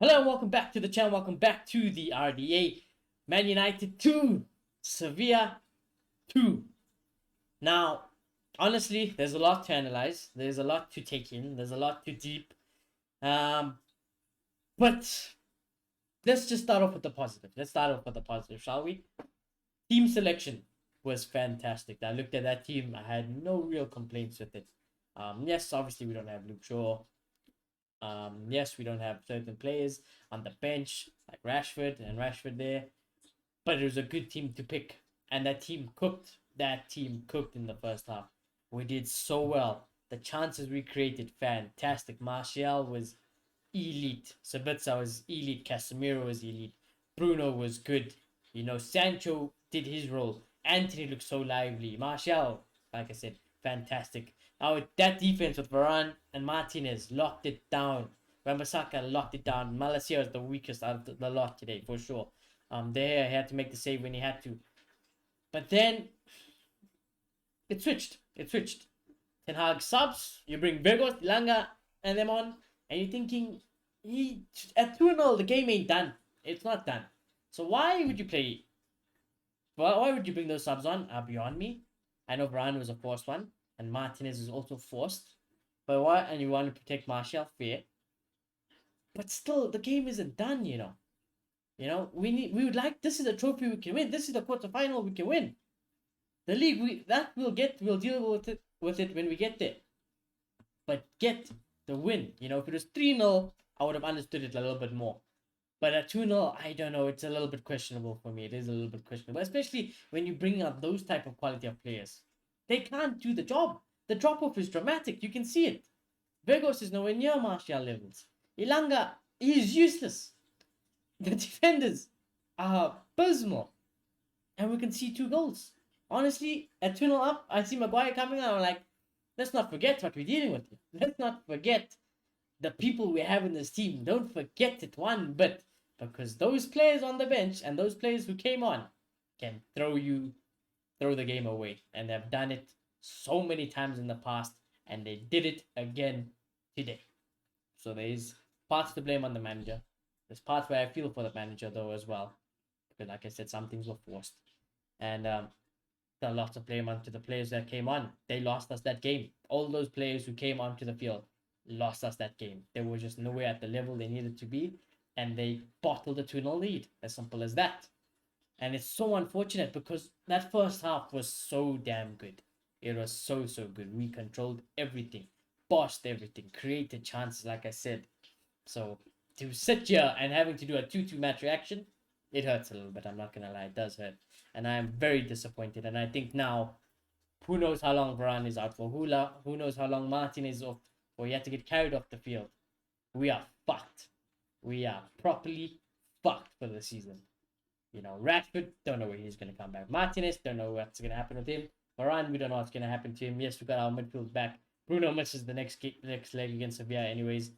Hello and welcome back to the channel. Welcome back to the RDA. Man United 2, Sevilla 2. Now, honestly, there's a lot to analyze. There's a lot to take in. There's a lot to deep. But let's just start off with the positive. Let's start off with the positive, shall we? Team selection was fantastic. I looked at that team. I had no real complaints with it. Yes, obviously we don't have Luke Shaw. Yes, we don't have certain players on the bench like Rashford there, but it was a good team to pick, and that team cooked. That team cooked in the first half. We did so well. The chances we created, fantastic. Martial was elite. Sabitzer was elite. Casemiro was elite. Bruno was good. Sancho did his role. Anthony looked so lively. Martial, like I said, fantastic. Now that defense with Varane and Martinez locked it down. Wan-Bissaka locked it down. Malacia was the weakest out of the lot today, for sure. There he had to make the save when he had to. But then it switched. Ten Hag subs. You bring Virgos, Langa, and them on, and you're thinking, at 2-0, the game ain't done. It's not done. So why would you play? Why would you bring those subs on? Beyond me. I know Varane was a forced one, and Martinez is also forced. But why? And you want to protect Martial, fair. But still, the game isn't done. We would like. This is a trophy we can win. This is the quarterfinal we can win. The league we'll deal with it when we get there. But get the win. If it was 3-0, I would have understood it a little bit more. But at 2-0, I don't know. It's a little bit questionable for me. It is a little bit questionable, especially when you bring up those type of quality of players. They can't do the job. The drop-off is dramatic. You can see it. Virgos is nowhere near Martial levels. Ilanga is useless. The defenders are abysmal. And we can see 2 goals. Honestly, at 2-0 up, I see Maguire coming out. I'm like, let's not forget what we're dealing with here. Let's not forget the people we have in this team. Don't forget it one bit. Because those players on the bench and those players who came on can throw the game away. And they've done it so many times in the past. And they did it again today. So there's parts to blame on the manager. There's parts where I feel for the manager though as well. Because like I said, some things were forced. And a lot of blame onto the players that came on. They lost us that game. All those players who came onto the field lost us that game. They were just nowhere at the level they needed to be, and they bottled a 2-0 lead. As simple as that. And it's so unfortunate because that first half was so damn good. It was so good. We controlled everything, bossed everything, created chances, like I said. So to sit here and having to do a 2-2 match reaction, it hurts a little bit. I'm not gonna lie, it does hurt, and I am very disappointed. And I think now, who knows how long Varane is out for? Who knows how long Martin is off, or he had to get carried off the field. We are fucked. We are properly fucked for the season. Rashford, don't know where he's gonna come back. Martinez, don't know what's gonna happen with him. Varane, we don't know what's gonna happen to him. Yes, we got our midfield back. Bruno misses the next leg against Sevilla, anyways.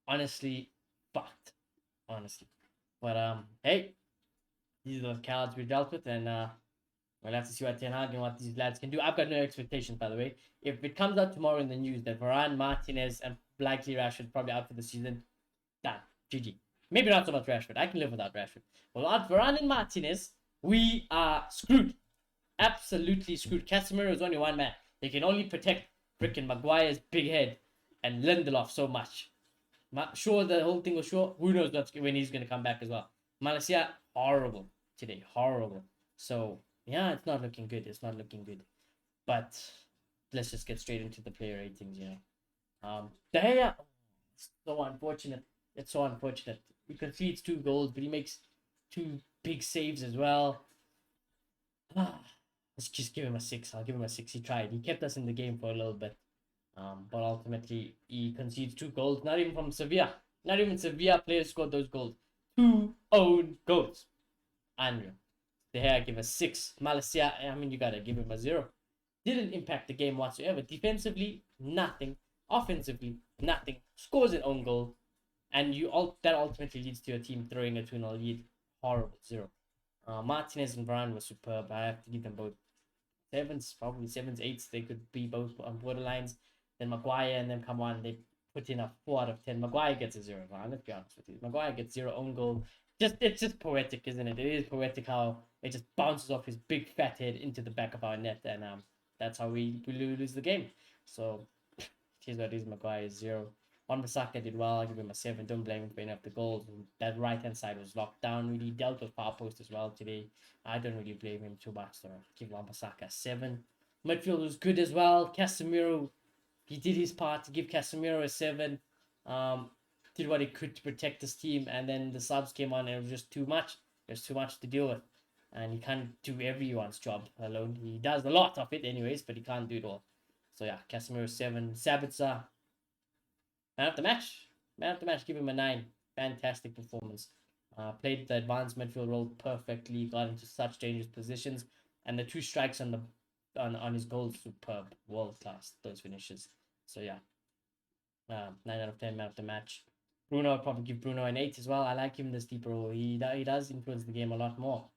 Honestly, fucked. Honestly, but hey, these are the cards we dealt with, and we'll have to see what Ten Hag and what these lads can do. I've got no expectations, by the way. If it comes out tomorrow in the news that Varane, Martinez, and likely Rashford probably out for the season, done. GG. Maybe not so much Rashford. I can live without Rashford. Well, without Varane and Martinez, we are screwed. Absolutely screwed. Casemiro is only one man. He can only protect freaking Maguire's big head and Lindelof so much. Sure, the whole thing was sure. Who knows when he's going to come back as well. Malacia, horrible today. Horrible. So, yeah, it's not looking good. But let's just get straight into the player ratings, De Gea, so unfortunate. It's so unfortunate. He concedes 2 goals, but he makes 2 big saves as well. Let's just give him a 6. I'll give him a 6. He tried. He kept us in the game for a little bit. But ultimately, he concedes 2 goals. Not even from Sevilla. Not even Sevilla players scored those goals. 2 own goals. Unreal. De Gea give a 6. Malacia, you gotta give him a 0. Didn't impact the game whatsoever. Defensively, nothing. Offensively, nothing. Scores an own goal. And that ultimately leads to your team throwing a 2-0 lead. Horrible. 0. Martinez and Varane were superb. I have to give them both 7s, probably 7s, 8s. They could be both on borderlines. Then Maguire and them come on. They put in a 4 out of 10. Maguire gets a 0. Man, let's be honest with you. Maguire gets 0 own goal. It's just poetic, isn't it? It is poetic how it just bounces off his big fat head into the back of our net, and that's how we lose the game. So here's what it is. Maguire is 0. Wan-Bissaka did well. I'll give him a 7. Don't blame him for enough the goals. That right hand side was locked down. Really dealt with far post as well today. I don't really blame him too much. So give Wan-Bissaka a 7. Midfield was good as well. Casemiro, he did his part to give Casemiro a 7. Did what he could to protect his team, and then the subs came on and it was just too much. There's too much to deal with. And he can't do everyone's job alone. He does a lot of it anyways, but he can't do it all. So yeah, Casemiro 7. Sabitzer, man of the match. Man of the match, give him a 9. Fantastic performance. Played the advanced midfield role perfectly, got into such dangerous positions, and the 2 strikes on his goals, superb, world class, those finishes. So yeah, 9 out of 10, man of the match. Bruno, I'd probably give Bruno an 8 as well. I like him in this deeper role. He does influence the game a lot more.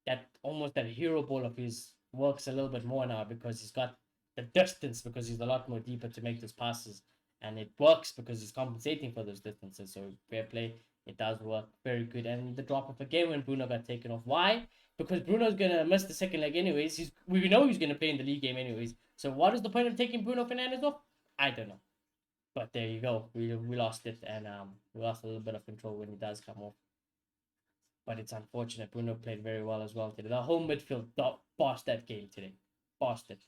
That hero ball of his works a little bit more now because he's got the distance, because he's a lot more deeper to make those passes, and it works because he's compensating for those distances. So fair play, it does work very good. And the drop off again when Bruno got taken off. Why? Because Bruno's gonna miss the second leg anyways. We know he's gonna play in the league game anyways. So what is the point of taking Bruno Fernandes off? I don't know. But there you go. We lost it, and we lost a little bit of control when he does come off. But it's unfortunate. Bruno played very well as well today. The whole midfield bossed that game today. Bossed it.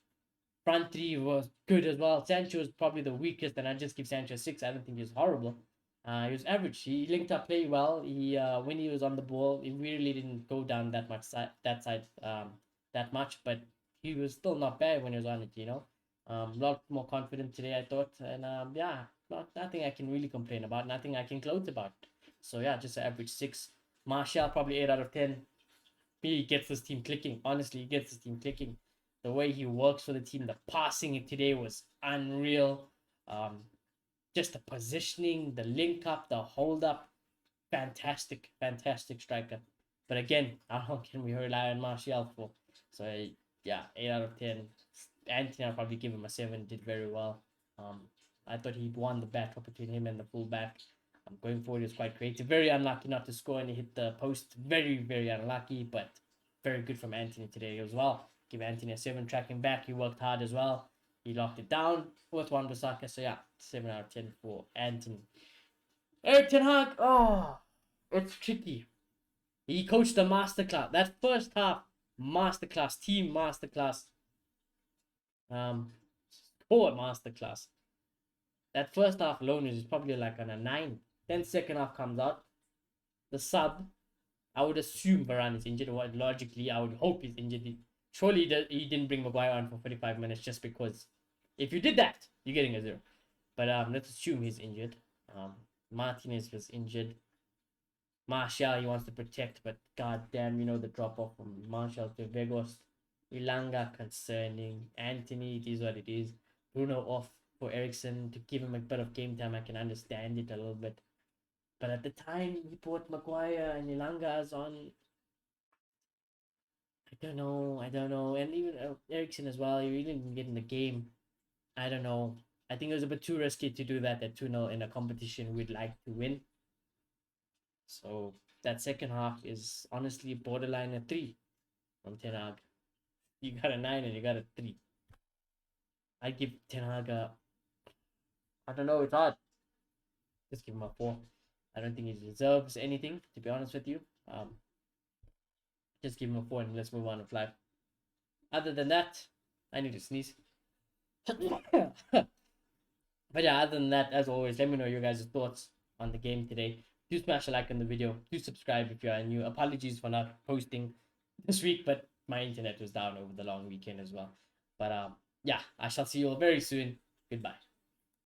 Front three was good as well. Sancho was probably the weakest, and I just give Sancho a 6. I don't think he was horrible. He was average. He linked up play well. He when he was on the ball, he really didn't go down that side that much, but he was still not bad when he was on it. A lot more confident today, I thought, and yeah, nothing I can really complain about. Nothing I can gloat about. So yeah, just an average 6. Martial probably 8 out of 10. He gets this team clicking. Honestly, he gets this team clicking. The way he works for the team, the passing today was unreal. Just the positioning, the link up, the hold up, fantastic, fantastic striker. But again, how long can we rely on Martial for? So yeah, 8 out of 10. Anthony, I'll probably give him a 7. Did very well. I thought he won the battle between him and the fullback. Going forward, he was quite creative. Very unlucky not to score, and he hit the post. Very, very unlucky, but very good from Anthony today as well. Give Anthony a 7. Tracking back, he worked hard as well. He locked it down with Wan-Bissaka. So yeah, 7 out of 10 for Anthony. Erik ten Hag, oh, it's tricky. He coached a masterclass. That first half, masterclass, team masterclass, score masterclass. That first half alone is probably like on a 9. Then second half comes out. The sub, I would assume Varane is injured. Or logically, I would hope he's injured. Surely he didn't bring Maguire on for 45 minutes just because. If you did that, you're getting a 0. But let's assume he's injured. Martinez was injured. Martial, he wants to protect, but goddamn, the drop off from Martial to Vegos. Ilanga concerning. Anthony, it is what it is. Bruno off for Ericsson to give him a bit of game time. I can understand it a little bit. But at the time, he put Maguire and Ilanga's on. I don't know. And even Ericsson as well, he really didn't get in the game. I don't know. I think it was a bit too risky to do that at 2-0 in a competition we'd like to win. So that second half is honestly borderline a 3 from Ten Hag. You got a 9 and you got a 3. I give Ten Hag I don't know, it's hard. Just give him a 4. I don't think he deserves anything, to be honest with you. Just give him a 4 and let's move on with life. Other than that, I need to sneeze. But yeah, other than that, as always, let me know your guys' thoughts on the game today. Do smash a like on the video. Do subscribe if you are new. Apologies for not posting this week, but my internet was down over the long weekend as well. But yeah, I shall see you all very soon. Goodbye.